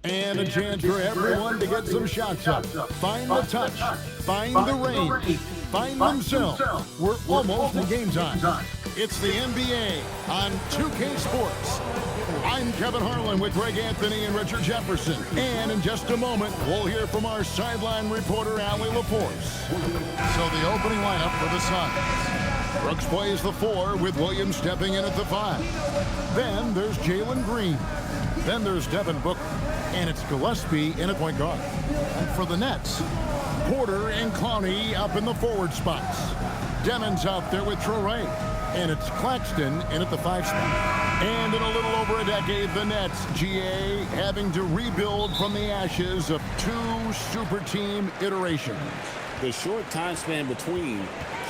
And a chance for everyone to get some shots up. Find the touch. Find the range. Find themselves. We're almost in game time. It's the NBA on 2K Sports. I'm Kevin Harlan with Greg Anthony and Richard Jefferson. And in just a moment, we'll hear from our sideline reporter, Allie LaForce. So the opening lineup for the Suns. Brooks plays the 4 with Williams stepping in at the 5. Then there's Jalen Green. Then there's Devin Booker. And it's Gillespie in at point guard. And for the Nets, Porter and Clowney up in the forward spots. Demon's out there with Traore. And it's Claxton in at the 5 spot. And in a little over a decade, the Nets, GA, having to rebuild from the ashes of 2 super team iterations. The short time span between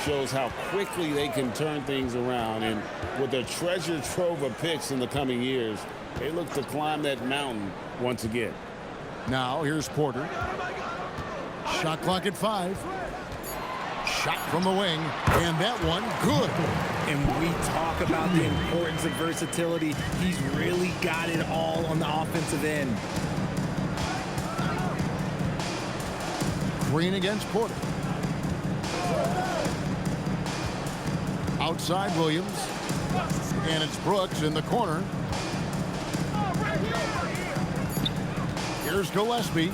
shows how quickly they can turn things around. And with a treasure trove of picks in the coming years, they look to climb that mountain once again. Now, here's Porter. Shot clock at 5. Shot from the wing, and that one good. And when we talk about the importance of versatility, he's really got it all on the offensive end. Green against Porter. Outside Williams. And it's Brooks in the corner. Here's Gillespie.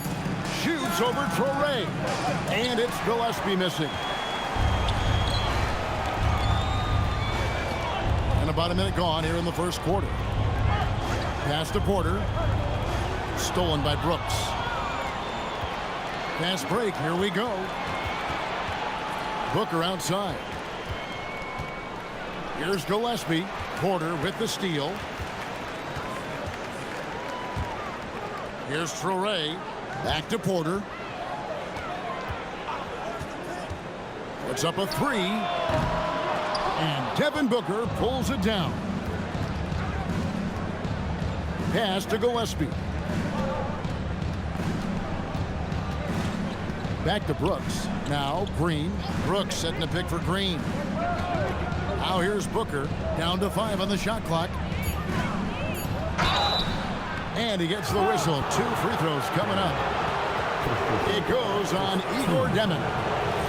Shoots over Traore. And it's Gillespie missing. And about a minute gone here in the first quarter. Pass to Porter. Stolen by Brooks. Fast break. Here we go. Booker outside. Here's Gillespie. Porter with the steal. Here's Traore. Back to Porter. Puts up a 3. And Devin Booker pulls it down. Pass to Gillespie. Back to Brooks. Now Green. Brooks setting a pick for Green. Now here's Booker. Down to 5 on the shot clock. And he gets the whistle. 2 free throws coming up. It goes on Igor Demin.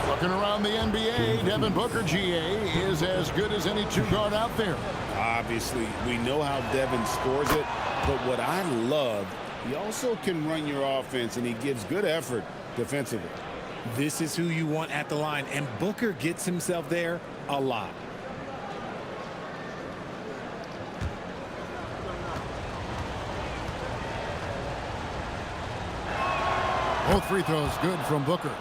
Looking around the NBA, Devin Booker, GA, is as good as any 2-guard out there. Obviously, we know how Devin scores it, but what I love, he also can run your offense, and he gives good effort defensively. This is who you want at the line, and Booker gets himself there a lot. Both free throws good from Booker.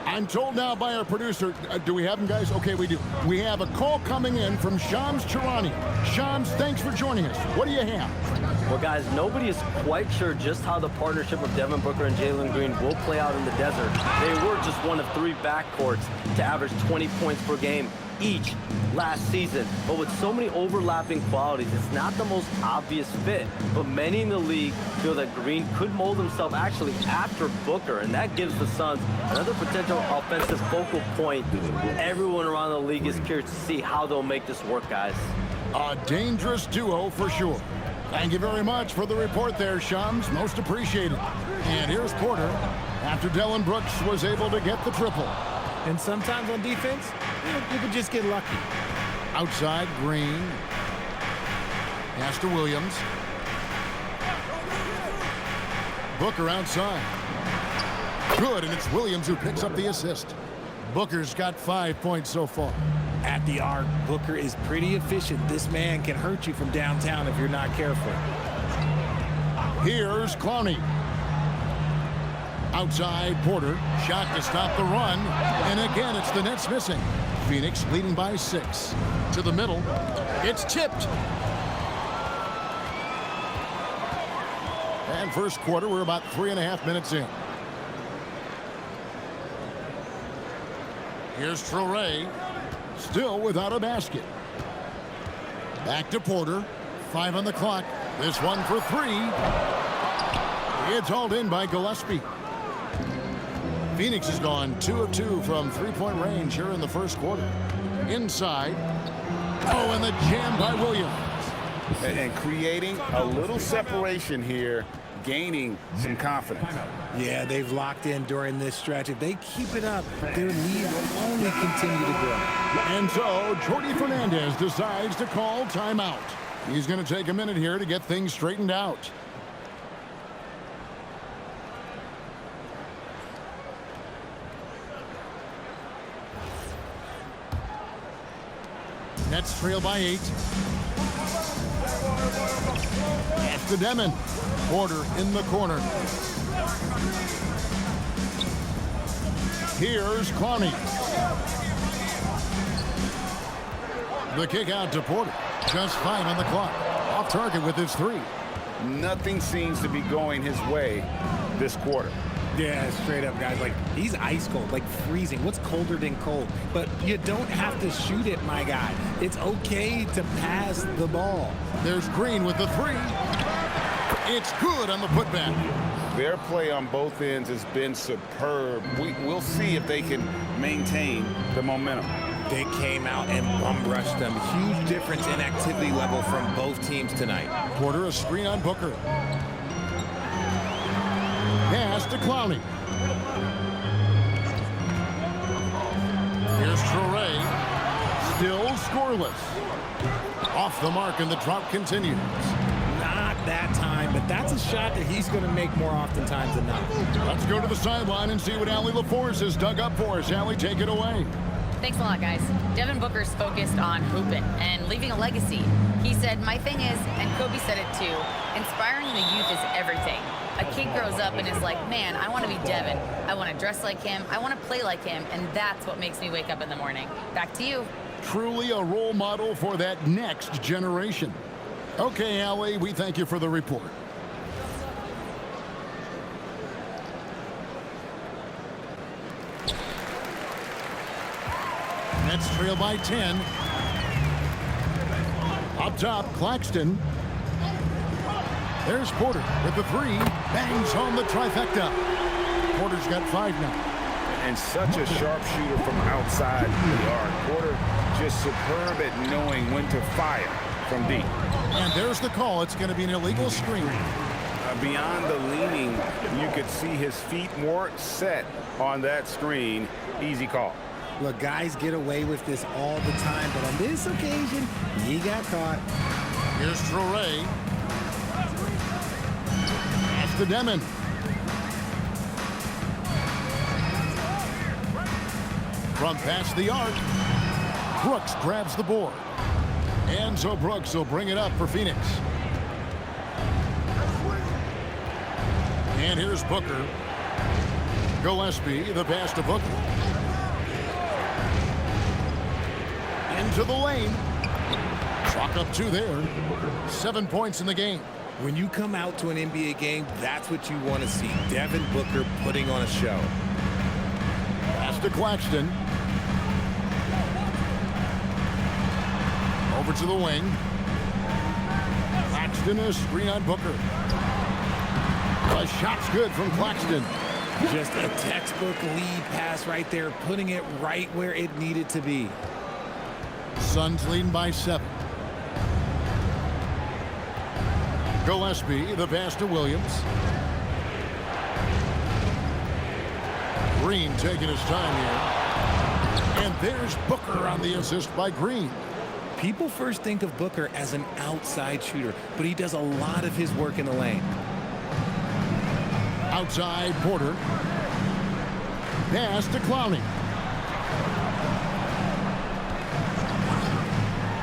I'm told now by our producer, do we have him, guys? Okay, we do. We have a call coming in from Shams Charania. Shams, thanks for joining us. What do you have? Well, guys, nobody is quite sure just how the partnership of Devin Booker and Jalen Green will play out in the desert. They were just one of 3 backcourts to average 20 points per game each last season. But with so many overlapping qualities, it's not the most obvious fit. But many in the league feel that Green could mold himself actually after Booker, and that gives the Suns another potential offensive focal point. Everyone around the league is curious to see how they'll make this work, guys. A dangerous duo for sure. Thank you very much for the report there, Shams. Most appreciated. And here's Porter after Dillon Brooks was able to get the triple. And sometimes on defense, you can just get lucky. Outside, Green. Pass to Williams. Booker outside. Good, and it's Williams who picks up the assist. Booker's got 5 points so far. At the arc, Booker is pretty efficient. This man can hurt you from downtown if you're not careful. Here's Clowney. Outside, Porter. Shot to stop the run. And again, it's the Nets missing. Phoenix leading by 6. To the middle. It's tipped. And first quarter, we're about 3.5 minutes in. Here's Traore. Still without a basket. Back to Porter. 5 on the clock. This one for 3. It's hauled in by Gillespie. Phoenix has gone 2 of 2 from 3-point range here in the first quarter. Inside. Oh, and the jam by Williams. And creating a little separation here gaining some confidence. Yeah, they've locked in during this stretch. If they keep it up, their lead will only continue to grow. And so, Jordi Fernandez decides to call timeout. He's going to take a minute here to get things straightened out. Nets trail by 8. Pass to Demon. Porter in the corner. Here's Clowney. The kick out to Porter. Just 5 on the clock. Off target with his 3. Nothing seems to be going his way this quarter. Yeah, straight up, guys. Like, he's ice cold, like freezing. What's colder than cold? But you don't have to shoot it, my guy. It's okay to pass the ball. There's Green with the 3. It's good on the putback. Their play on both ends has been superb. We'll see if they can maintain the momentum. They came out and bum rushed them. Huge difference in activity level from both teams tonight. Porter a screen on Booker. Pass to Clowney. Here's Traore. Still scoreless. Off the mark and the drought continues. Not that time, but that's a shot that he's going to make more oftentimes than not. Let's go to the sideline and see what Allie LaForce has dug up for us. Allie, take it away. Thanks a lot, guys. Devin Booker's focused on hooping and leaving a legacy. He said, my thing is, and Kobe said it too, inspiring the youth is everything. A kid grows up and is like, man, I want to be Devin. I want to dress like him. I want to play like him. And that's what makes me wake up in the morning. Back to you. Truly a role model for that next generation. Okay, Allie, we thank you for the report. Nets trail by 10. Up top, Claxton. There's Porter with the 3. Bangs home the trifecta. Porter's got 5 now. And such a sharpshooter from outside the arc. Porter just superb at knowing when to fire from deep. And there's the call. It's going to be an illegal screen. Beyond the leaning, you could see his feet more set on that screen. Easy call. Look, guys get away with this all the time, but on this occasion, he got caught. Here's Traore. Pass to Demon. From past the arc, Brooks grabs the board. And so Brooks will bring it up for Phoenix. And here's Booker. Gillespie, the pass to Booker. Into the lane. Chalk up 2 there. 7 points in the game. When you come out to an NBA game, that's what you want to see. Devin Booker putting on a show. Pass to Claxton. Over to the wing. Claxton a screen on Booker. The shot's good from Claxton. Just a textbook lead pass right there, putting it right where it needed to be. Suns leading by 7. Gillespie, the pass to Williams. Green taking his time here. And there's Booker on the assist by Green. People first think of Booker as an outside shooter, but he does a lot of his work in the lane. Outside, Porter. Pass to Clowney.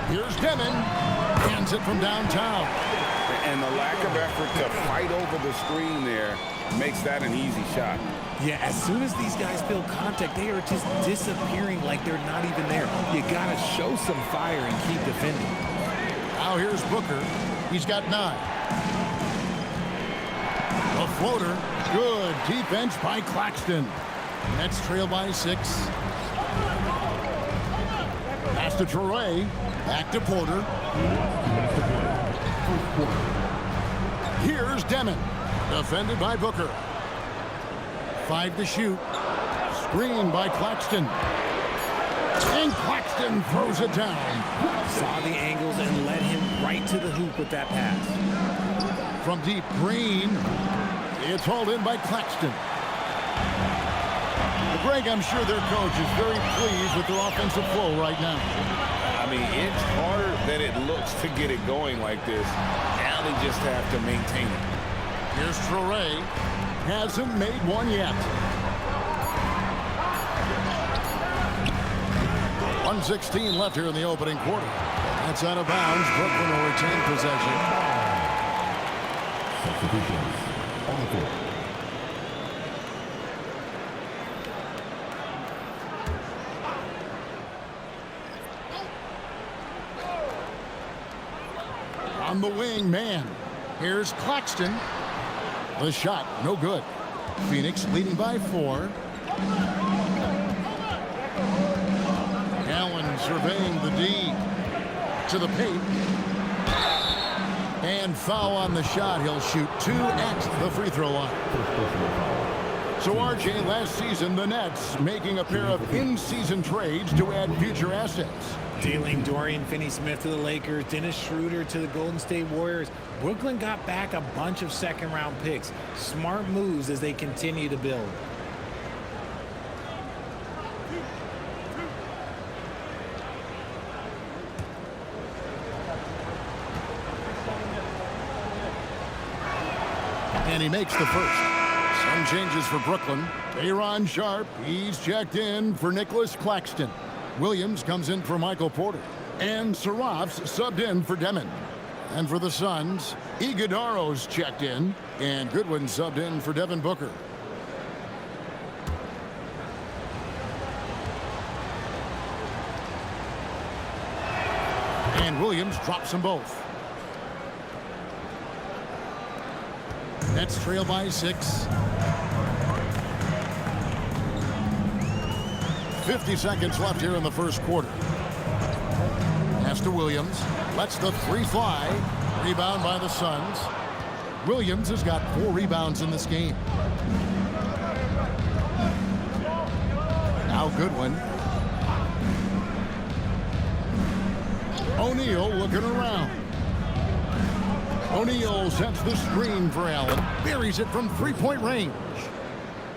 Here's Demon. Hands it from downtown. And the lack of effort to fight over the screen there makes that an easy shot. Yeah, as soon as these guys feel contact, they are just disappearing like they're not even there. You got to show some fire and keep defending. Now here's Booker. He's got 9. A floater. Good defense by Claxton. Nets trail by 6. Pass to Traore. Back to Porter. Here's Demon. Defended by Booker. 5 to shoot. Screen by Claxton. And Claxton throws it down. Saw the angles and led him right to the hoop with that pass. From deep, Green. It's hauled in by Claxton. Greg, I'm sure their coach is very pleased with their offensive flow right now. I mean, it's harder than it looks to get it going like this. Now they just have to maintain it. Here's Traore. Hasn't made one yet. 1:16 left here in the opening quarter. That's out of bounds. Brooklyn will retain possession. Substitutions on the court. On the wing, man. Here's Claxton. The shot, no good. Phoenix leading by 4. Allen surveying the D. To the paint. And foul on the shot. He'll shoot 2 at the free throw line. So, RJ, last season, the Nets making a pair of in-season trades to add future assets. Dealing Dorian Finney-Smith to the Lakers, Dennis Schroeder to the Golden State Warriors. Brooklyn got back a bunch of second-round picks. Smart moves as they continue to build. And he makes the first. Some changes for Brooklyn. Aaron Sharp, he's checked in for Nicholas Claxton. Williams comes in for Michael Porter. And Saraf's subbed in for Demon. And for the Suns, Iguodaro's checked in. And Goodwin subbed in for Devin Booker. And Williams drops them both. Nets trail by 6. 50 seconds left here in the first quarter. Pass to Williams. Lets the 3 fly. Rebound by the Suns. Williams has got 4 rebounds in this game. Now Goodwin. O'Neal looking around. O'Neal sets the screen for Allen. Buries it from 3-point range.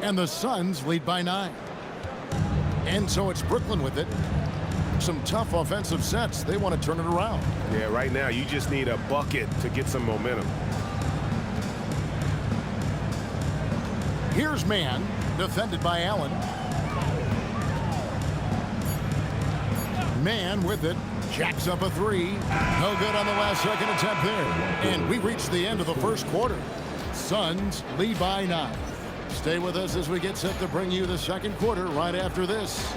And the Suns lead by 9. And so it's Brooklyn with it. Some tough offensive sets. They want to turn it around. Yeah, right now you just need a bucket to get some momentum. Here's man, defended by Allen. Man with it. Jacks up a 3. No good on the last second attempt there. And we reach the end of the first quarter. Suns lead by 9. Stay with us as we get set to bring you the second quarter right after this.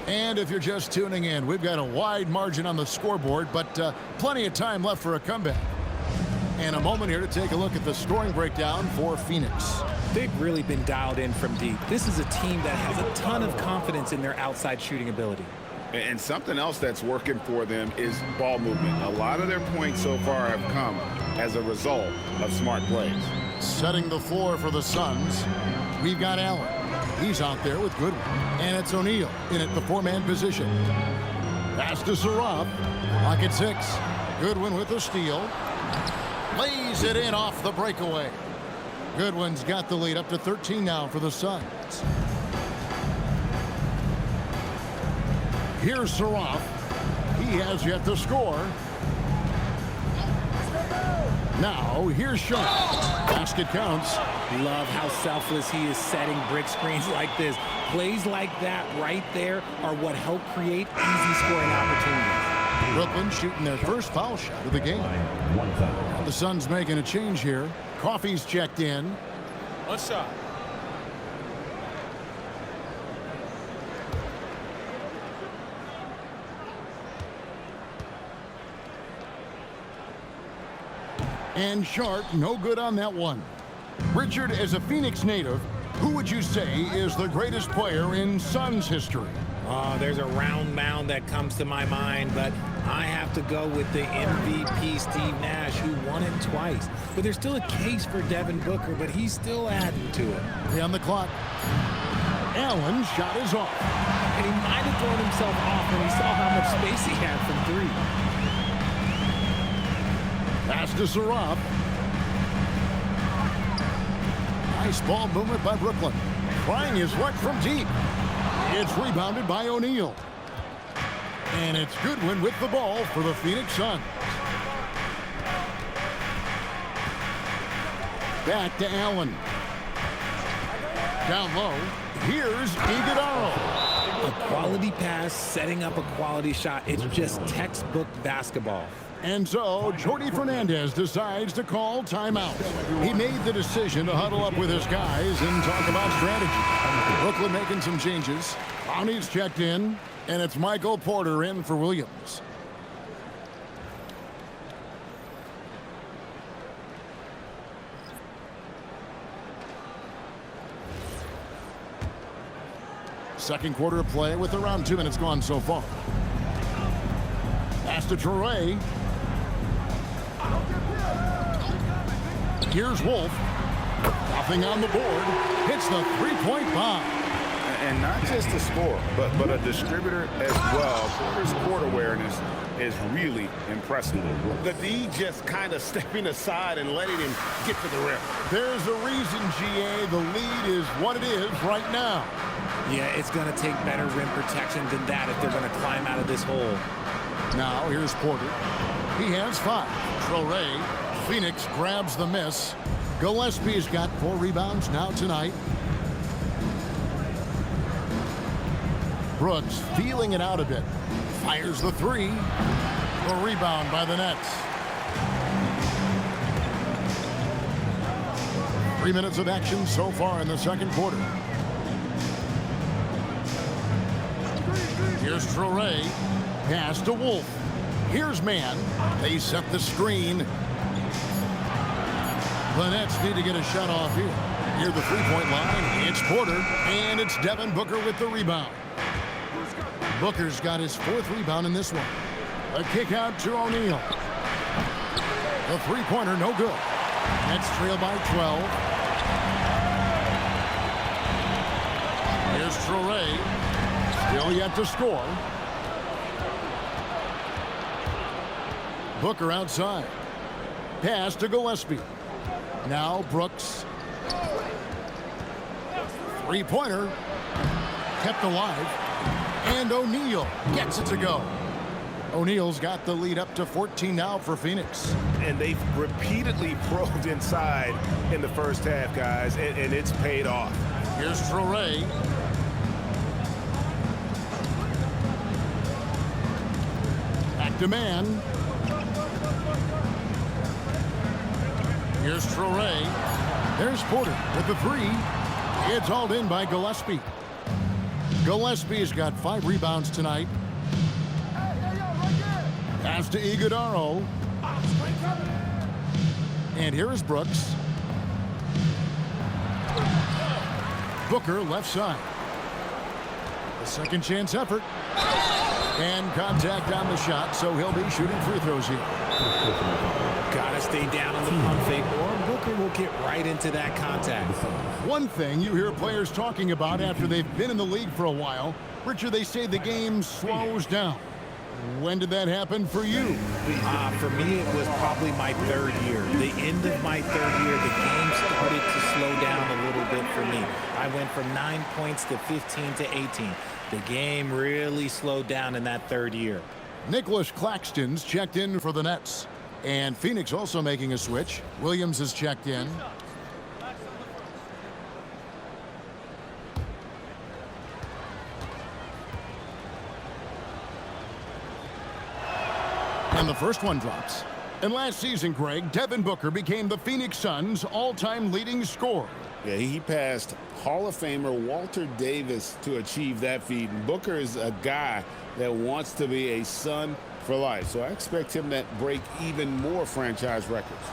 And if you're just tuning in, we've got a wide margin on the scoreboard, but plenty of time left for a comeback. And a moment here to take a look at the scoring breakdown for Phoenix. They've really been dialed in from deep. This is a team that has a ton of confidence in their outside shooting ability. And something else that's working for them is ball movement. A lot of their points so far have come as a result of smart plays. Setting the floor for the Suns, we've got Allen. He's out there with Goodwin. And it's O'Neal in at the 4-man position. Pass to Saraf. Lock at 6. Goodwin with the steal. Lays it in off the breakaway. Goodwin's got the lead up to 13 now for the Suns. Here's Saraf. He has yet to score. Now, here's Sharp. Basket counts. Love how selfless he is setting brick screens like this. Plays like that right there are what help create easy scoring opportunities. Brooklyn shooting their first foul shot of the game. The Suns making a change here. Coffey's checked in. One shot. And Sharp, no good on that one. Richard, as a Phoenix native, who would you say is the greatest player in Suns history? Oh, there's a round mound that comes to my mind, but I have to go with the MVP, Steve Nash, who won it twice. But there's still a case for Devin Booker, but he's still adding to it. 3 on the clock. Allen's shot is off. And he might have thrown himself off when he saw how much space he had from 3. Pass to Sarab. Nice ball movement by Brooklyn. Trying his luck from deep. It's rebounded by O'Neal. And it's Goodwin with the ball for the Phoenix Suns. Back to Allen. Down low. Here's Iguodala. A quality pass, setting up a quality shot. It's just textbook basketball. And so, Jordi Fernandez decides to call timeout. He made the decision to huddle up with his guys and talk about strategy. Brooklyn making some changes. Brownie's checked in, and it's Michael Porter in for Williams. Second quarter of play with around 2 minutes gone so far. Pass to Traore. Here's Wolf. Nothing on the board. Hits the three-point bomb. And not just a scorer, but a distributor as well. Porter's court awareness is really impressive. The D just kind of stepping aside and letting him get to the rim. There's a reason, GA, the lead is what it is right now. Yeah, it's going to take better rim protection than that if they're going to climb out of this hole. Now, here's Porter. He has 5. Traore. Phoenix grabs the miss. Gillespie's got 4 rebounds now tonight. Brooks feeling it out a bit. Fires the 3. A rebound by the Nets. 3 minutes of action so far in the second quarter. Here's Traore. Pass to Wolf. Here's Mann. They set the screen. The Nets need to get a shot off here. Near the three-point line, it's Porter, and it's Devin Booker with the rebound. Booker's got his 4th rebound in this one. A kick out to O'Neal. The three-pointer, no good. Nets trail by 12. Here's Traore. Still yet to score. Booker outside. Pass to Gillespie. Now Brooks. Three-pointer. Kept alive. And O'Neal gets it to go. O'Neal's got the lead up to 14 now for Phoenix. And they've repeatedly probed inside in the first half, guys, and it's paid off. Here's Traore. Back to Mann. Here's Traore. There's Porter with the 3. It's hauled in by Gillespie. Gillespie's got 5 rebounds tonight. Pass to Iguodala. And here is Brooks. Booker left side. A second chance effort. And contact on the shot, so he'll be shooting free throws here. Gotta stay down on the pump fake, or Booker will get right into that contact. One thing you hear players talking about after they've been in the league for a while, Richard, they say the game slows down. When did that happen for you? For me, it was probably my 3rd year. The end of my 3rd year, the game started to slow down a little bit for me. I went from 9 points to 15 to 18. The game really slowed down in that 3rd year. Nicholas Claxton's checked in for the Nets. And Phoenix also making a switch. Williams has checked in. And the first one drops. And last season, Greg, Devin Booker became the Phoenix Suns' all-time leading scorer. Yeah, he passed Hall of Famer Walter Davis to achieve that feat. And Booker is a guy that wants to be a Sun for life. So I expect him to break even more franchise records.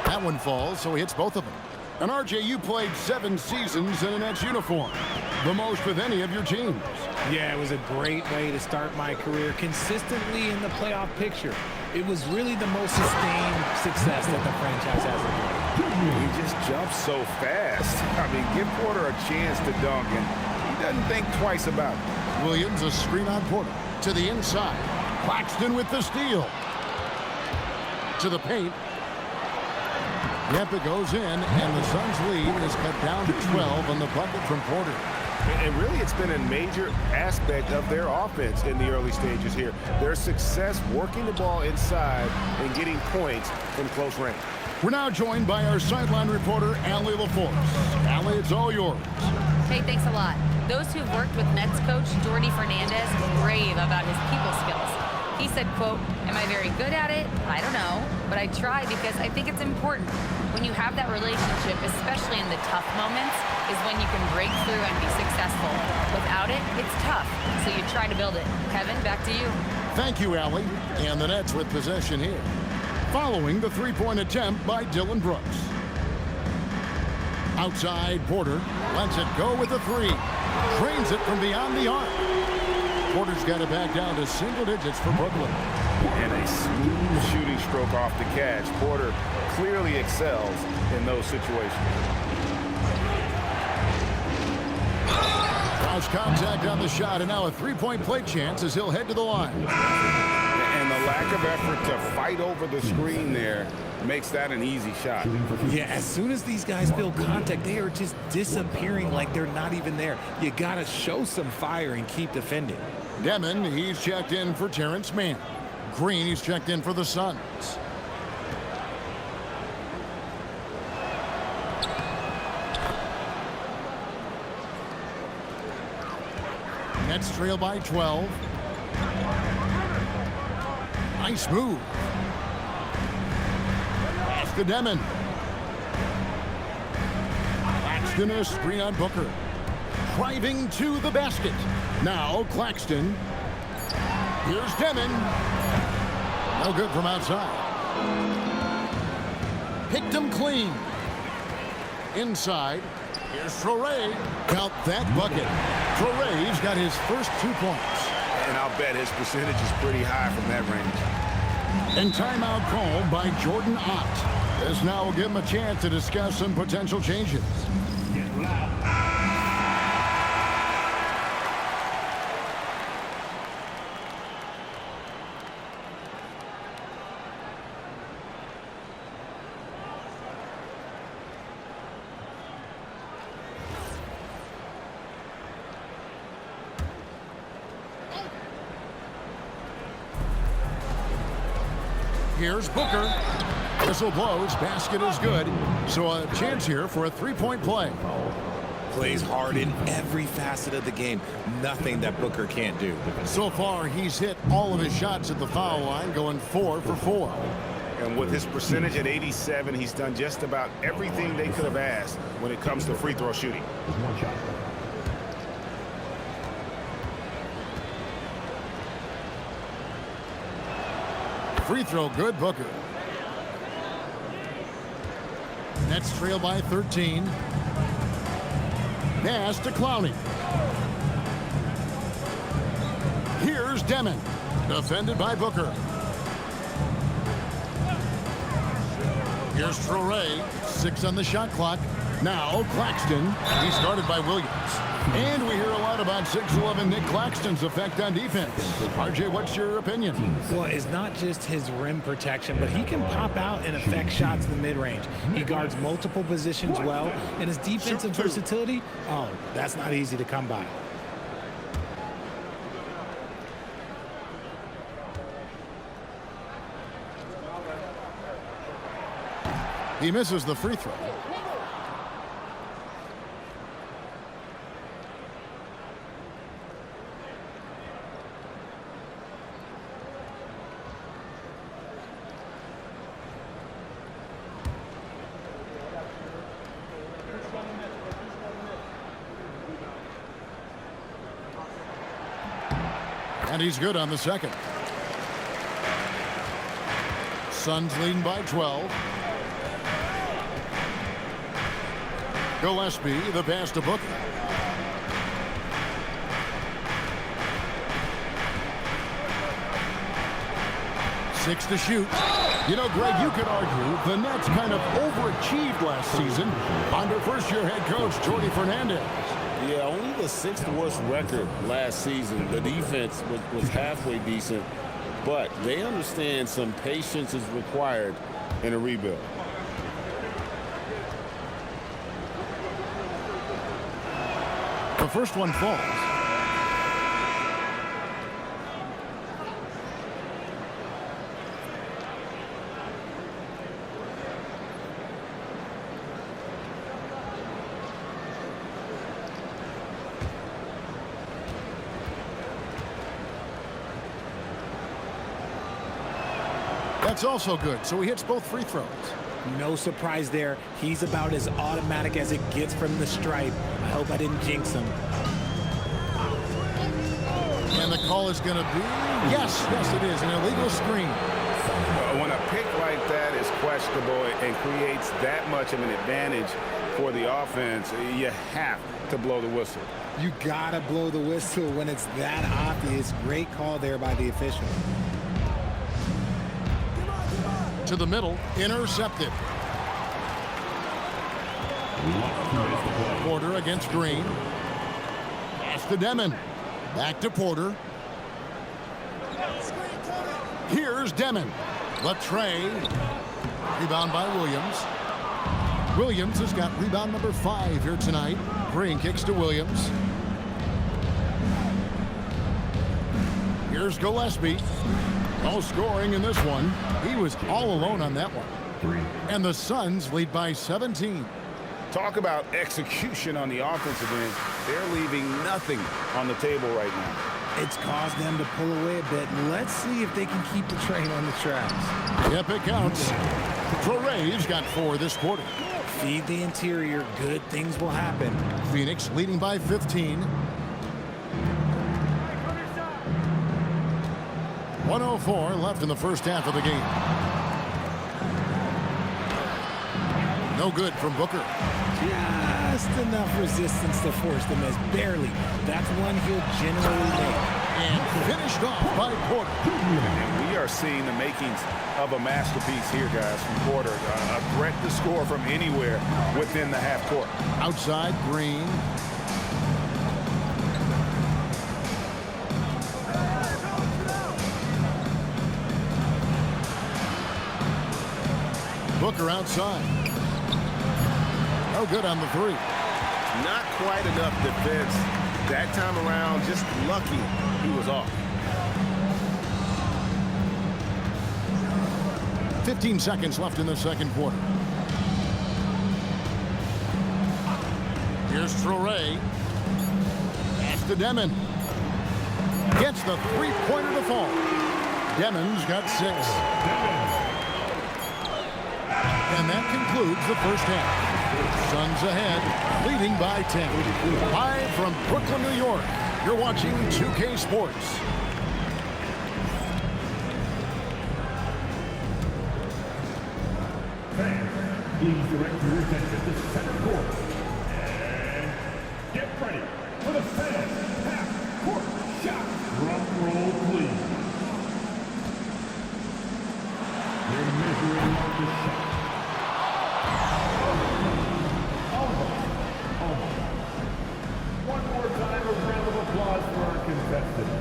That one falls, so he hits both of them. And RJ, you played 7 seasons in a Nets uniform, the most with any of your teams. Yeah, it was a great way to start my career consistently in the playoff picture. It was really the most sustained success that the franchise has enjoyed. He just jumps so fast. I mean, give Porter a chance to dunk, and he doesn't think twice about it. Williams, a screen on Porter. To the inside. Claxton with the steal. To the paint. Yep, it goes in, and the Suns' lead is cut down to 12 on the bucket from Porter. And really, it's been a major aspect of their offense in the early stages here. Their success working the ball inside and getting points from close range. We're now joined by our sideline reporter, Allie LaForce. Allie, it's all yours. Hey, thanks a lot. Those who've worked with Nets coach Jordi Fernandez rave about his people skills. He said, quote, "Am I very good at it? I don't know, but I try because I think it's important. When you have that relationship, especially in the tough moments, is when you can break through and be successful. Without it, it's tough, so you try to build it." Kevin, back to you. Thank you, Allie. And the Nets with possession here. Following the three-point attempt by Dylan Brooks. Outside, Porter lets it go with a three. Drains it from beyond the arc. Porter's got it back down to single digits for Brooklyn. And a smooth shooting stroke off the catch. Porter clearly excels in those situations. Cross contact on the shot, and now a three-point play chance as he'll head to the line. And the lack of effort to fight over the screen there makes that an easy shot. Yeah, as soon as these guys build contact, they are just disappearing like they're not even there. You got to show some fire and keep defending. Demon, he's checked in for Terrence Mann. Green, he's checked in for the Suns. Nets trail by 12. Nice move. Pass to Demon. Claxton, a screen on Booker. Driving to the basket. Now Claxton. Here's Demon. No good from outside. Picked him clean. Inside. Here's Traore. Count that bucket. Traore's got his first 2 points. And I'll bet his percentage is pretty high from that range. And timeout called by Jordan Ott. This now will give him a chance to discuss some potential changes. Here's Booker. Whistle blows. Basket is good. So a chance here for a three-point play. Plays hard in every facet of the game. Nothing that Booker can't do. So far, he's hit all of his shots at the foul line, going 4 for 4. And with his percentage at 87, he's done just about everything they could have asked when it comes to free throw shooting. One shot. Free throw good, Booker. Nets trail by 13. Pass to Clowney. Here's Demon. Defended by Booker. Here's Traore. 6 on the shot clock. Now Claxton. He's guarded by Williams. And we hear a lot about 6'11" Nick Claxton's effect on defense. RJ, what's your opinion? Well, it's not just his rim protection, but he can pop out and affect shots in the mid-range. He guards multiple positions well, and his defensive versatility, oh, that's not easy to come by. He misses the free throw. And he's good on the second. Suns leading by 12. Gillespie, the pass to Booker. Six to shoot. You know, Greg, you could argue the Nets kind of overachieved last season under first-year head coach Jordi Fernandez. Yeah, only the 6th worst record last season. The defense was halfway decent, but they understand some patience is required in a rebuild. The first one falls. That's also good, so he hits both free throws. No surprise there. He's about as automatic as it gets from the stripe. I hope I didn't jinx him. And the call is going to be, yes, it is, an illegal screen. When a pick like that is questionable and creates that much of an advantage for the offense, you have to blow the whistle. You gotta blow the whistle when it's that obvious. Great call there by the official. To the middle, intercepted. Porter against Green. Pass to Demon. Back to Porter. Here's Demon. Latrey. Rebound by Williams. Williams has got rebound number 5 here tonight. Green kicks to Williams. Here's Gillespie. No scoring in this one. He was all alone on that one. And the Suns lead by 17. Talk about execution on the offensive end. They're leaving nothing on the table right now. It's caused them to pull away a bit. Let's see if they can keep the train on the tracks. Yep, it counts. Torrey's got 4 this quarter. Feed the interior. Good things will happen. Phoenix leading by 15. 1:04 left in the first half of the game. No good from Booker. Just enough resistance to force the miss. Barely. That's one he'll generally make. And finished off by Porter. And we are seeing the makings of a masterpiece here, guys, from Porter. A threat to score from anywhere within the half court. Outside, Green. Booker outside. No good on the 3. Not quite enough defense that time around. Just lucky he was off. 15 seconds left in the second quarter. Here's Torrey. Pass to Demon. Gets the 3-pointer to fall. Demon's got 6. And that concludes the first half. Suns ahead, leading by 10. Live from Brooklyn, New York, you're watching 2K Sports. Fans, please direct your attention to center court. And get ready for the fans half-court shot. Drum roll, please. They're measuring out the shot. Almost. One more time, a round of applause for our contestants.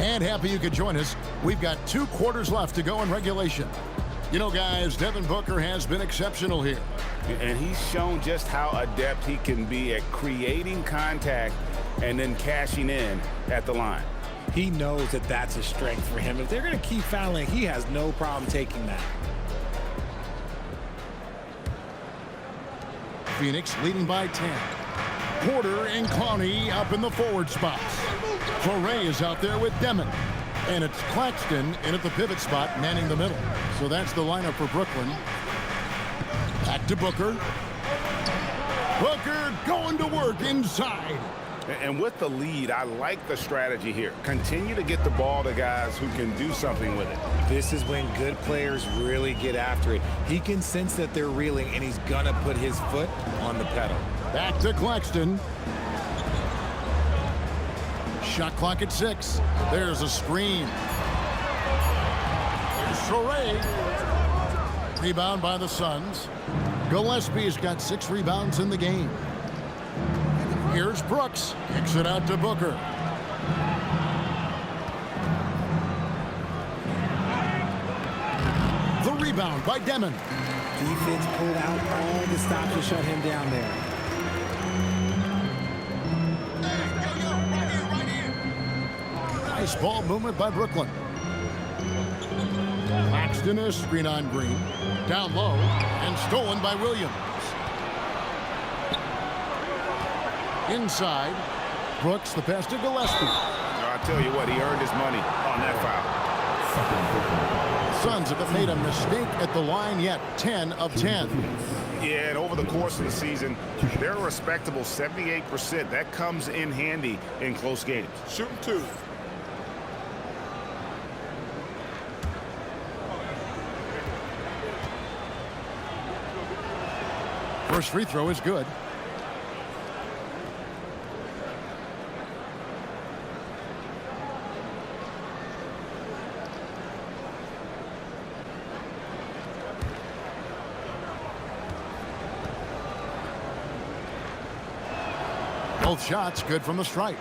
And happy you could join us. We've got 2 quarters left to go in regulation. You know, guys, Devin Booker has been exceptional here. And he's shown just how adept he can be at creating contact and then cashing in at the line. He knows that that's a strength for him. If they're going to keep fouling, he has no problem taking that. Phoenix leading by 10. Porter and Clowney up in the forward spots. Torrey is out there with Demon. And it's Claxton in at the pivot spot, manning the middle. So that's the lineup for Brooklyn. Back to Booker. Booker going to work inside. And with the lead, I like the strategy here. Continue to get the ball to guys who can do something with it. This is when good players really get after it. He can sense that they're reeling, and he's going to put his foot on the pedal. Back to Claxton. Shot clock at 6. There's a screen. Here's Torrey. Rebound by the Suns. Gillespie's got 6 rebounds in the game. Here's Brooks. Kicks it out to Booker. The rebound by Demon. Defense pulled out all the stops to shut him down there. Nice ball movement by Brooklyn. Claxton is screen on Green. Down low and stolen by Williams. Inside, Brooks, the pass to Gillespie. I tell you what, he earned his money on that foul. Suns haven't made a mistake at the line yet. 10 of 10. Yeah, and over the course of the season, they're a respectable 78%. That comes in handy in close games. Shooting 2. First free throw is good. Both shots good from the stripe.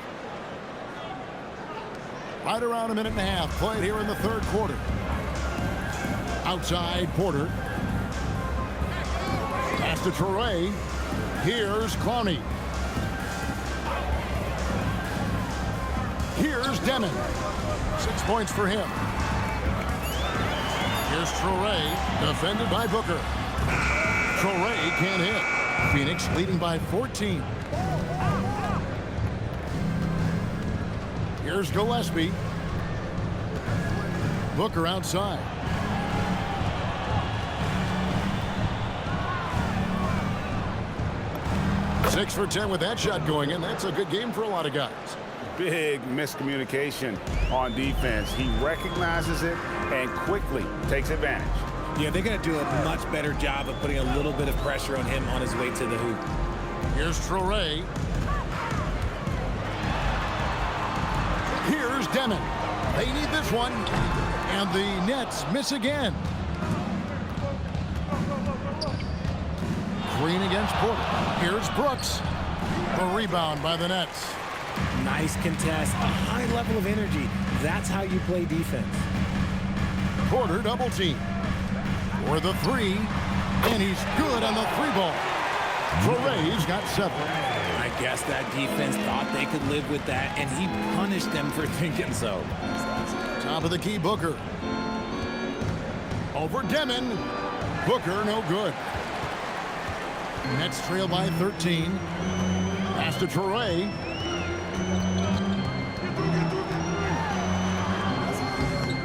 Right around a minute and a half played here in the third quarter. Outside Porter. Pass to Torrey. Here's Clowney. Here's Demon. 6 points for him. Here's Torrey, defended by Booker. Torrey can't hit. Phoenix leading by 14. Here's Gillespie. Booker outside. Six for 10 with that shot going in. That's a good game for a lot of guys. Big miscommunication on defense. He recognizes it and quickly takes advantage. Yeah, they're going to do a much better job of putting a little bit of pressure on him on his way to the hoop. Here's Torrey. Here's Demon. They need this one. And the Nets miss again. Green against Porter. Here's Brooks. The rebound by the Nets. Nice contest, a high level of energy. That's how you play defense. Porter double team. For the 3. And he's good on the 3-ball. Torrey's got 7. I guess that defense thought they could live with that, and he punished them for thinking so. Top of the key, Booker. Over Demon. Booker, no good. Nets trail by 13. Pass to Torrey.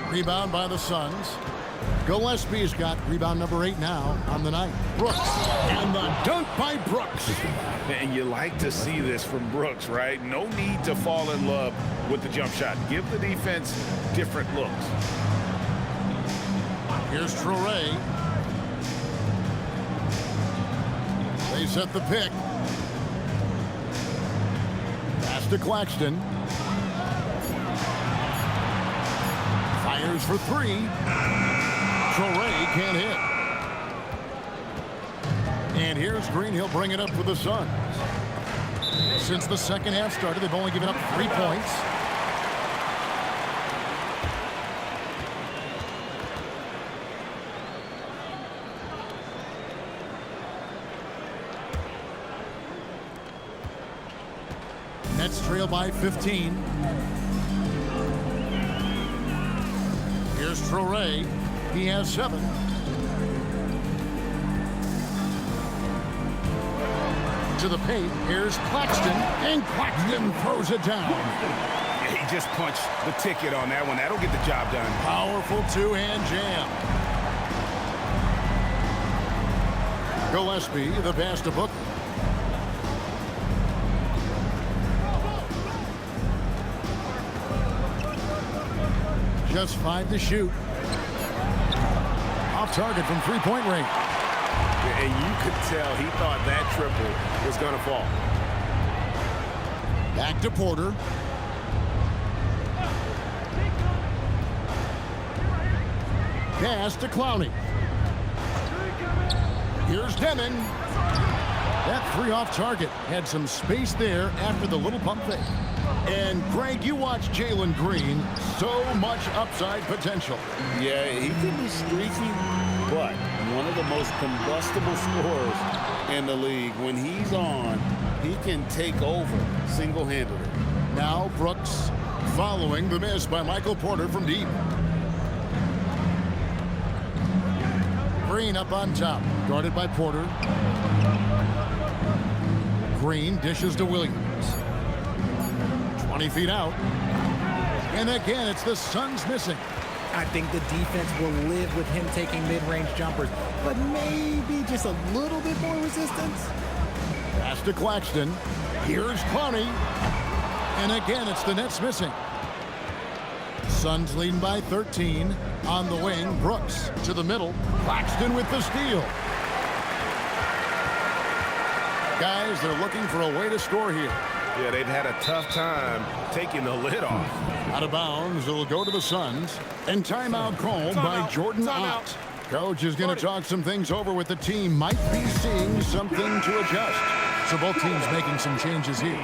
Rebound by the Suns. Gillespie's got rebound number 8 now on the night. Brooks. And the dunk by Brooks. And you like to see this from Brooks, right? No need to fall in love with the jump shot. Give the defense different looks. Here's Torrey. They set the pick. Pass to Claxton. Fires for 3. Torrey can't hit. And here's Green. He'll bring it up for the Suns. Since the second half started, they've only given up 3 points. Nets trail by 15. Here's Traore. He has 7. To the paint. Here's Claxton. And Claxton throws it down. He just punched the ticket on that one. That'll get the job done. Powerful two-hand jam. Gillespie, the pass to Booker. Just 5 to shoot. Off target from three-point range. And you could tell he thought that triple was going to fall. Back to Porter. Pass to Clowney. Here's Demon. That 3 off target had some space there after the little pump fake. And Greg, you watch Jalen Green, so much upside potential. Yeah, he can be streaky, but one of the most combustible scorers in the league. When he's on, he can take over single-handedly. Now Brooks following the miss by Michael Porter from deep. Green up on top, guarded by Porter. Green dishes to Williams. 20 feet out. And again, it's the Suns missing. I think the defense will live with him taking mid-range jumpers, but maybe just a little bit more resistance. Pass to Claxton. Here's Clowney. And again, it's the Nets missing. Suns leading by 13. On the wing, Brooks to the middle. Claxton with the steal. Guys, they're looking for a way to score here. Yeah, they've had a tough time taking the lid off. Out of bounds, it'll go to the Suns. And timeout called by Jordan Ott. Coach is going to talk some things over with the team. Might be seeing something to adjust. So both teams making some changes here.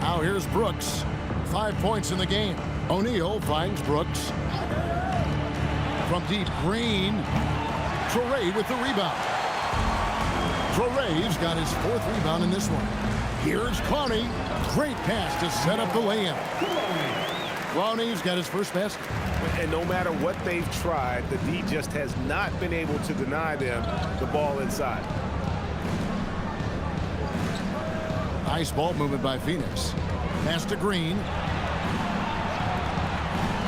Now here's Brooks. 5 points in the game. O'Neal finds Brooks. From deep, Green. Traore with the rebound. Traore's got his 4th rebound in this one. Here's Clowney. Great pass to set up the lay-in. Clowney's got his first basket. And no matter what they've tried, the D just has not been able to deny them the ball inside. Nice ball movement by Phoenix. Pass to Green.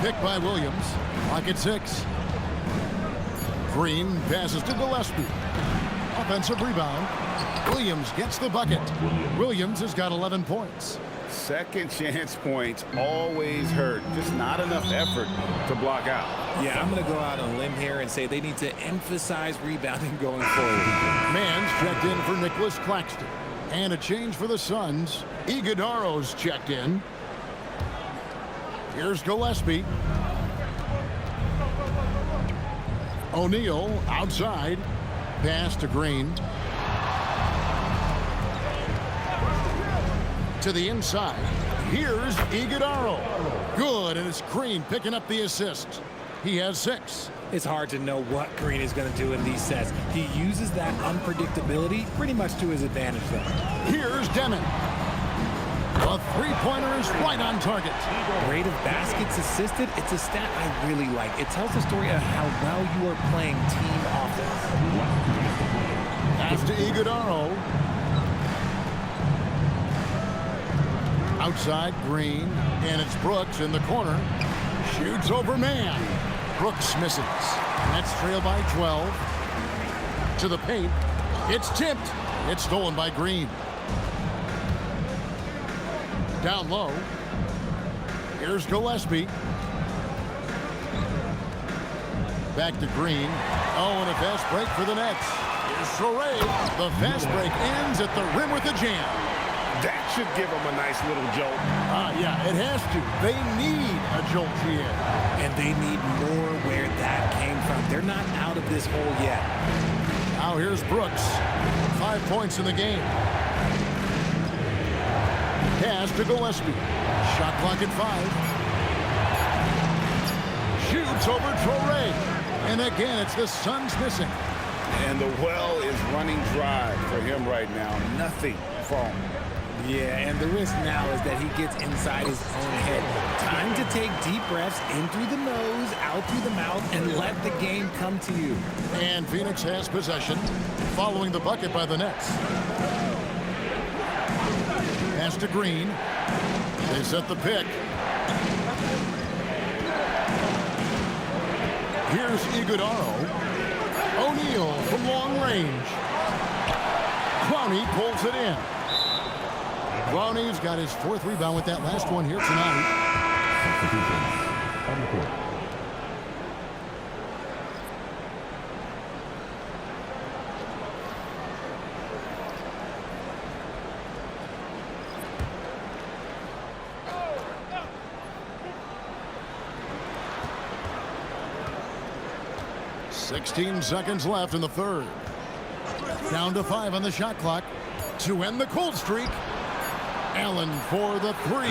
Pick by Williams. Clock at 6. Green passes to Gillespie. Offensive rebound. Williams gets the bucket. Williams has got 11 points. Second chance points always hurt. Just not enough effort to block out. Yeah, I'm going to go out on a limb here and say they need to emphasize rebounding going forward. Mann's checked in for Nicholas Claxton. And a change for the Suns. Iguodaro's checked in. Here's Gillespie. O'Neal outside. Pass to Green. To the inside. Here's Iguodaro. Good, and it's Green picking up the assist. He has 6. It's hard to know what Green is going to do in these sets. He uses that unpredictability pretty much to his advantage, though. Here's Demon. A three-pointer is right on target. Rate of baskets assisted, it's a stat I really like. It tells the story of how well you are playing team offense. Pass to Iguodaro. Outside, Green, and it's Brooks in the corner. Shoots over man. Brooks misses. Nets trail by 12. To the paint. It's tipped. It's stolen by Green. Down low. Here's Gillespie. Back to Green. Oh, and a fast break for the Nets. Here's Traore. The fast break ends at the rim with a jam. That should give them a nice little jolt. Yeah, it has to. They need a jolt here. And they need more where that came from. They're not out of this hole yet. Now here's Brooks. 5 points in the game. Pass to Gillespie. Shot clock at 5. Shoots over Torrey. And again, it's the Suns missing. And the well is running dry for him right now. Nothing falling. Yeah, and the risk now is that he gets inside his own head. Time to take deep breaths in through the nose, out through the mouth, and let the game come to you. And Phoenix has possession, following the bucket by the Nets. Pass to Green. They set the pick. Here's Iguodaro. O'Neal from long range. Clowney pulls it in. Clowney's got his 4th rebound with that last one here tonight. On the court. – 16 seconds left in the third. Down to 5 on the shot clock to end the cold streak. Allen for the 3.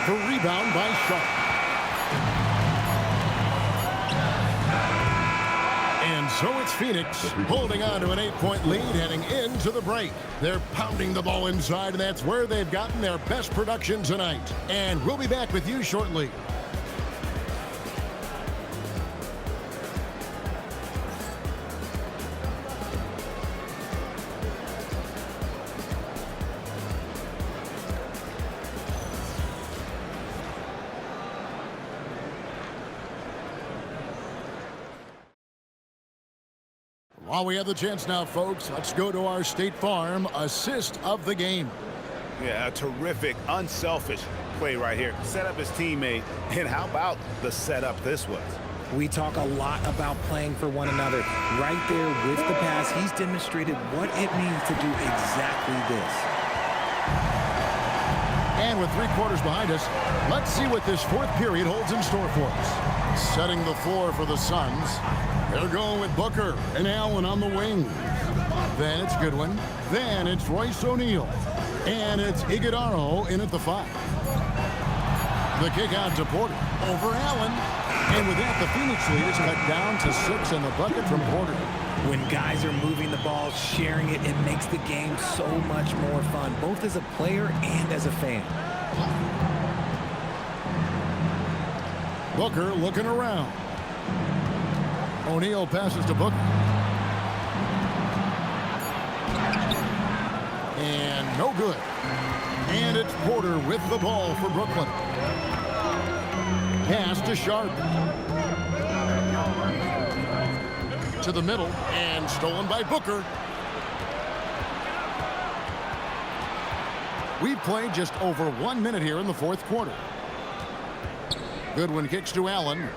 The rebound by Sharp. And so it's Phoenix holding on to an 8-point lead heading into the break. They're pounding the ball inside, and that's where they've gotten their best production tonight. And we'll be back with you shortly. While we have the chance now, folks, let's go to our State Farm assist of the game. Yeah, a terrific, unselfish play right here. Set up his teammate, and how about the setup this was? We talk a lot about playing for one another. Right there with the pass, he's demonstrated what it means to do exactly this. And with 3 quarters behind us, let's see what this 4th period holds in store for us. Setting the floor for the Suns. They're going with Booker and Allen on the wing. Then it's Goodwin. Then it's Royce O'Neal. And it's Iguodaro in at the 5. The kick out to Porter. Over Allen. And with that, the Phoenix lead is cut down to 6 and the bucket from Porter. When guys are moving the ball, sharing it, it makes the game so much more fun, both as a player and as a fan. Booker looking around. O'Neal passes to Booker. And no good. And it's Porter with the ball for Brooklyn. Pass to Sharp. To the middle and stolen by Booker. We've played just over 1 minute here in the 4th quarter. Goodwin kicks to Allen.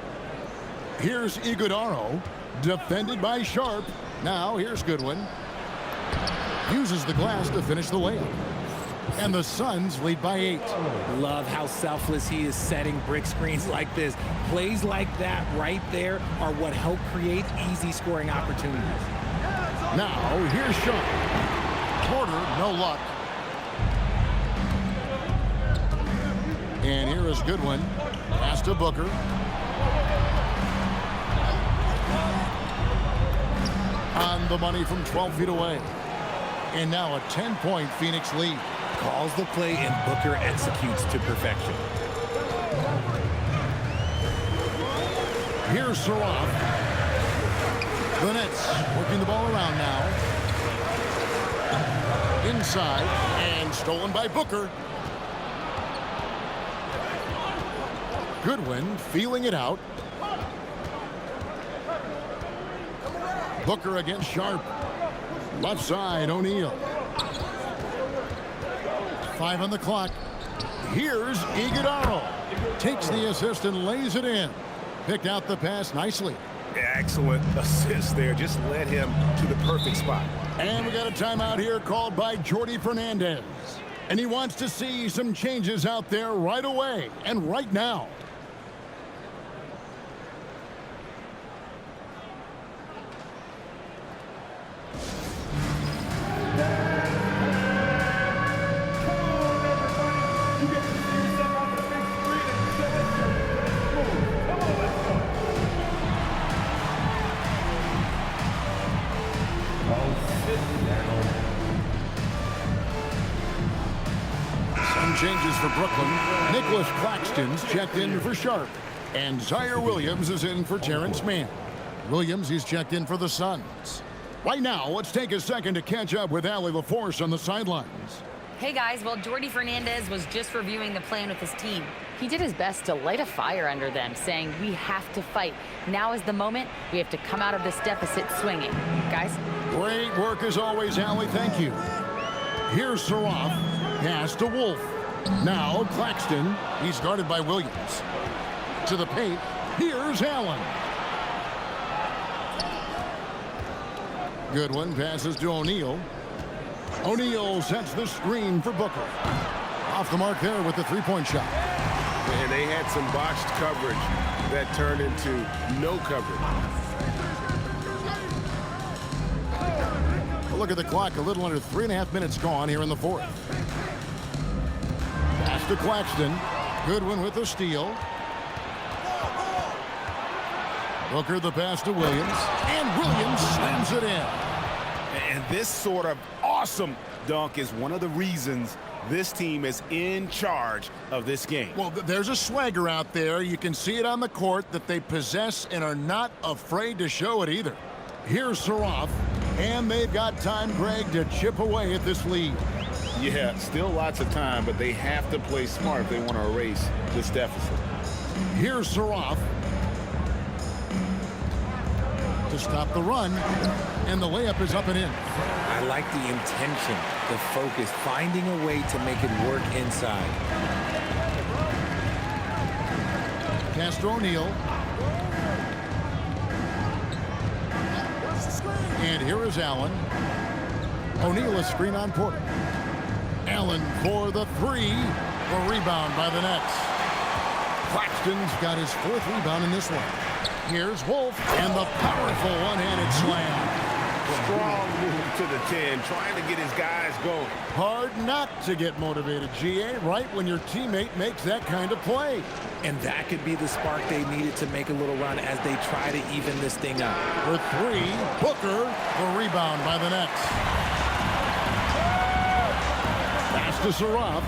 Here's Iguodaro, defended by Sharp. Now here's Goodwin. Uses the glass to finish the layup. And the Suns lead by 8. Love how selfless he is setting brick screens like this. Plays like that right there are what help create easy scoring opportunities. Now here's Sharp. Porter, no luck. And here is Goodwin. Pass to Booker. On the money from 12 feet away. And now a 10-point Phoenix lead. Calls the play and Booker executes to perfection. Here's Saraf. The Nets working the ball around now. Inside and stolen by Booker. Goodwin feeling it out. Booker against Sharp. Left side, O'Neal. 5 on the clock. Here's Iguodaro. Takes the assist and lays it in. Picked out the pass nicely. Excellent assist there. Just led him to the perfect spot. And we got a timeout here called by Jordi Fernandez. And he wants to see some changes out there right away and right now. some changes for Brooklyn. Nicholas Claxton's checked in for Sharp. And Zaire Williams is in for Terrence Mann. Williams, he's checked in for the Suns. Right now, let's take a second to catch up with Allie LaForce on the sidelines. Hey guys, well, Jordi Fernandez was just reviewing the plan with his team. He did his best to light a fire under them, saying we have to fight. Now is the moment. We have to come out of this deficit swinging. Guys? Great work as always, Allie. Thank you. Here's Saraf. Pass to Wolf. Now Claxton. He's guarded by Williams. To the paint. Here's Allen. Good one. Passes to O'Neal. O'Neal sets the screen for Booker. Off the mark there with the three-point shot. And they had some botched coverage that turned into no coverage. A look at the clock. A little under 3.5 minutes gone here in the fourth. Pass to Claxton. Goodwin with the steal. Booker the pass to Williams. And Williams slams it in. And this sort of awesome dunk is one of the reasons this team is in charge of this game. Well, there's a swagger out there. You can see it on the court that they possess and are not afraid to show it either. Here's Saraf, and they've got time, Greg, to chip away at this lead. Yeah, still lots of time, but they have to play smart if they want to erase this deficit. Here's Saraf to stop the run, and the layup is up and in. I like the intention, the focus, finding a way to make it work inside. Pass to O'Neal. And here is Allen. O'Neal is screen on Porter. Allen for the three. A rebound by the Nets. Claxton's got his fourth rebound in this one. Here's Wolf and the powerful one-handed slam. Strong move to the 10, trying to get his guys going. Hard not to get motivated, GA, right when your teammate makes that kind of play. And that could be the spark they needed to make a little run as they try to even this thing up. For three, Booker, the rebound by the Nets. Pass to Saraf.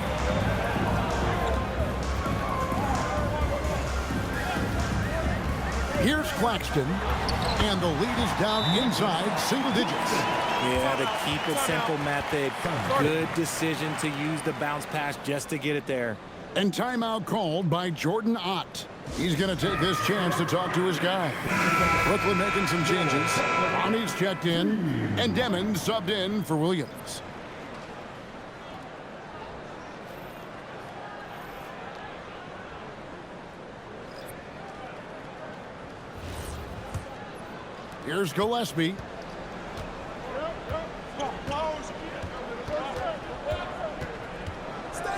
Here's Claxton, and the lead is down inside single digits. Yeah, the keep it simple method. Good decision to use the bounce pass just to get it there. And timeout called by Jordan Ott. He's going to take this chance to talk to his guy. Brooklyn making some changes. Ronnie's checked in, and Demon subbed in for Williams. Here's Gillespie.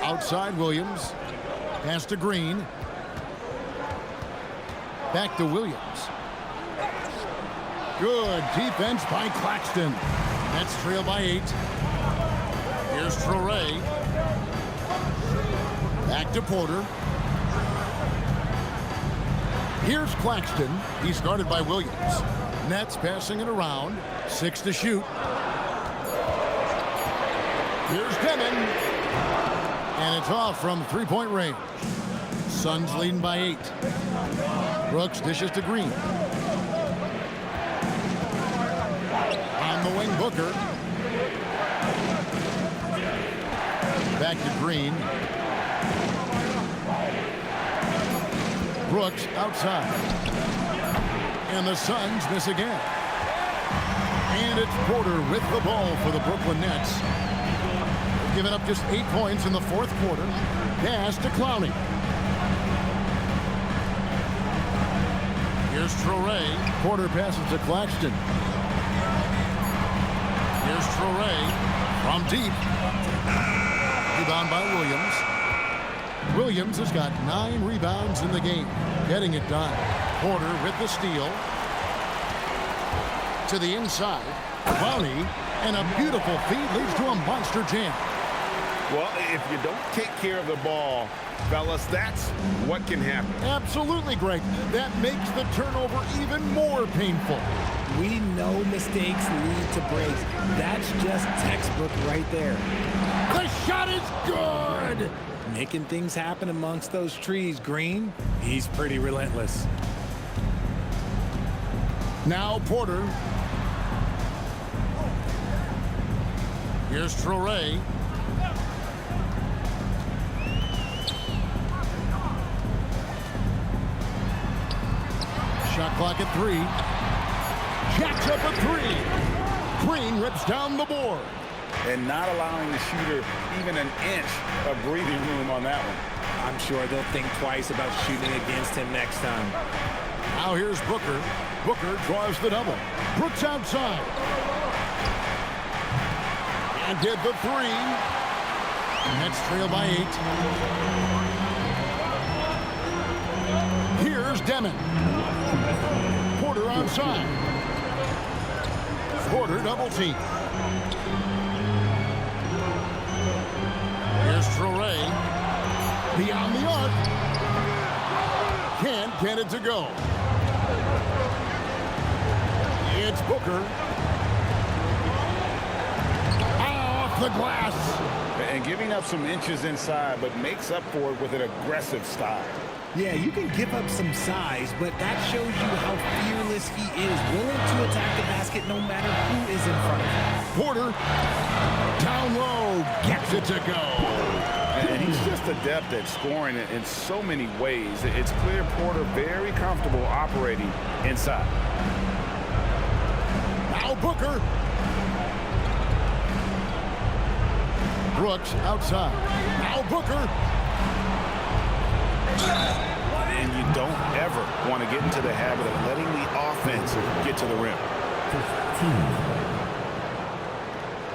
Outside Williams. Pass to Green. Back to Williams. Good defense by Claxton. Nets trail by 8. Here's Traore. Back to Porter. Here's Claxton. He's guarded by Williams. Nets passing it around. 6 to shoot. Here's Demon. And it's off from three-point range. Suns leading by 8. Brooks dishes to Green. On the wing, Booker. Back to Green. Brooks outside. And the Suns miss again. And it's Porter with the ball for the Brooklyn Nets. Giving up just 8 points in the fourth quarter. Pass to Clowney. Here's Traore. Porter passes to Claxton. Here's Traore from deep. Rebound by Williams. Williams has got 9 rebounds in the game. Getting it done. Porter with the steal. To the inside. Clowney. And a beautiful feed leads to a monster jam. Well, if you don't take care of the ball, fellas, that's what can happen. Absolutely, Greg. That makes the turnover even more painful. We know mistakes lead to breaks. That's just textbook right there. The shot is good. making things happen amongst those trees. Green, he's pretty relentless. Now Porter. Here's Traore. Shot clock at 3. Jacks up a 3. Green rips down the board. And not allowing the shooter even an inch of breathing room on that one. I'm sure they'll think twice about shooting against him next time. Now here's Booker. Booker draws the double. Brooks outside. And did the 3. Nets trail by 8. Here's Demon. Porter onside. Porter double team. Here's Traore. Beyond the arc. Can't get it to go. It's Booker. Off the glass. And giving up some inches inside, but makes up for it with an aggressive style. Yeah, you can give up some size, but that shows you how fearless he is, willing to attack the basket no matter who is in front of him. Porter, down low, gets it to go. And he's just adept at scoring in so many ways. It's clear Porter very comfortable operating inside. Now Booker. Brooks outside. Now Booker. And you don't ever want to get into the habit of letting the offense get to the rim. 15.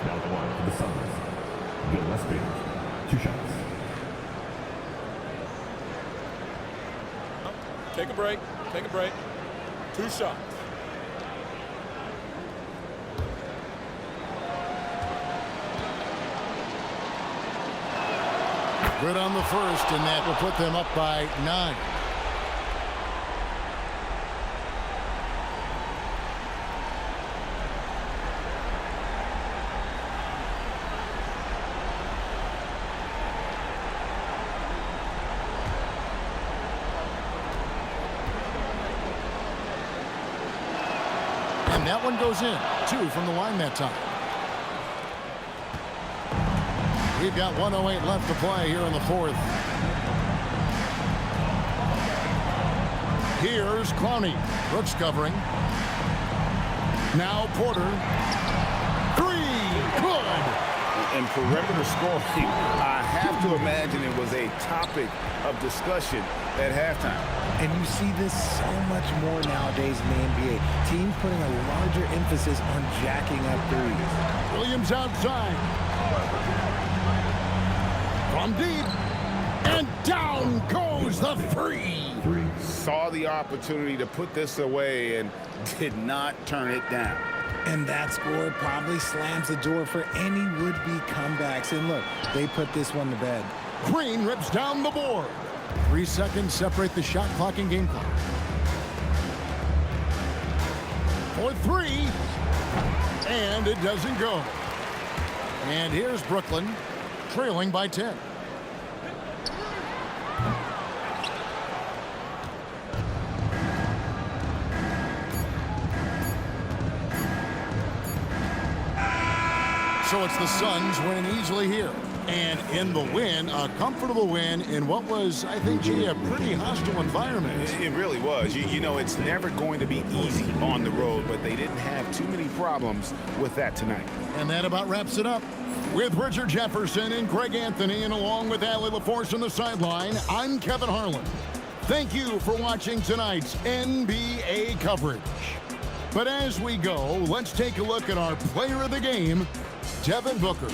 Now the line for the Suns. Gillespie. 2 shots. Take a break. Take a break. 2 shots. Good on the first, and that will put them up by 9. And that one goes in. 2 from the line that time. We've got 1:08 left to play here in the 4th. Here's Clowney. Brooks covering. Now Porter. 3. Good. And perimeter scoring, I have to imagine it was a topic of discussion at halftime. And you see this so much more nowadays in the NBA. Teams putting a larger emphasis on jacking up threes. Williams outside. From deep. And down goes the 3. Saw the opportunity to put this away and did not turn it down. And that score probably slams the door for any would-be comebacks. And look, they put this one to bed. Green rips down the board. 3 seconds separate the shot clock and game clock. For 3. And it doesn't go. And here's Brooklyn, trailing by 10. So it's the Suns winning easily here. And in the win, a comfortable win in what was, I think, Jay, a pretty hostile environment. It really was. You know, it's never going to be easy on the road, but they didn't have too many problems with that tonight. And that about wraps it up. With Richard Jefferson and Greg Anthony, and along with Allie LaForce on the sideline, I'm Kevin Harlan. Thank you for watching tonight's NBA coverage. But as we go, let's take a look at our player of the game, Devin Booker.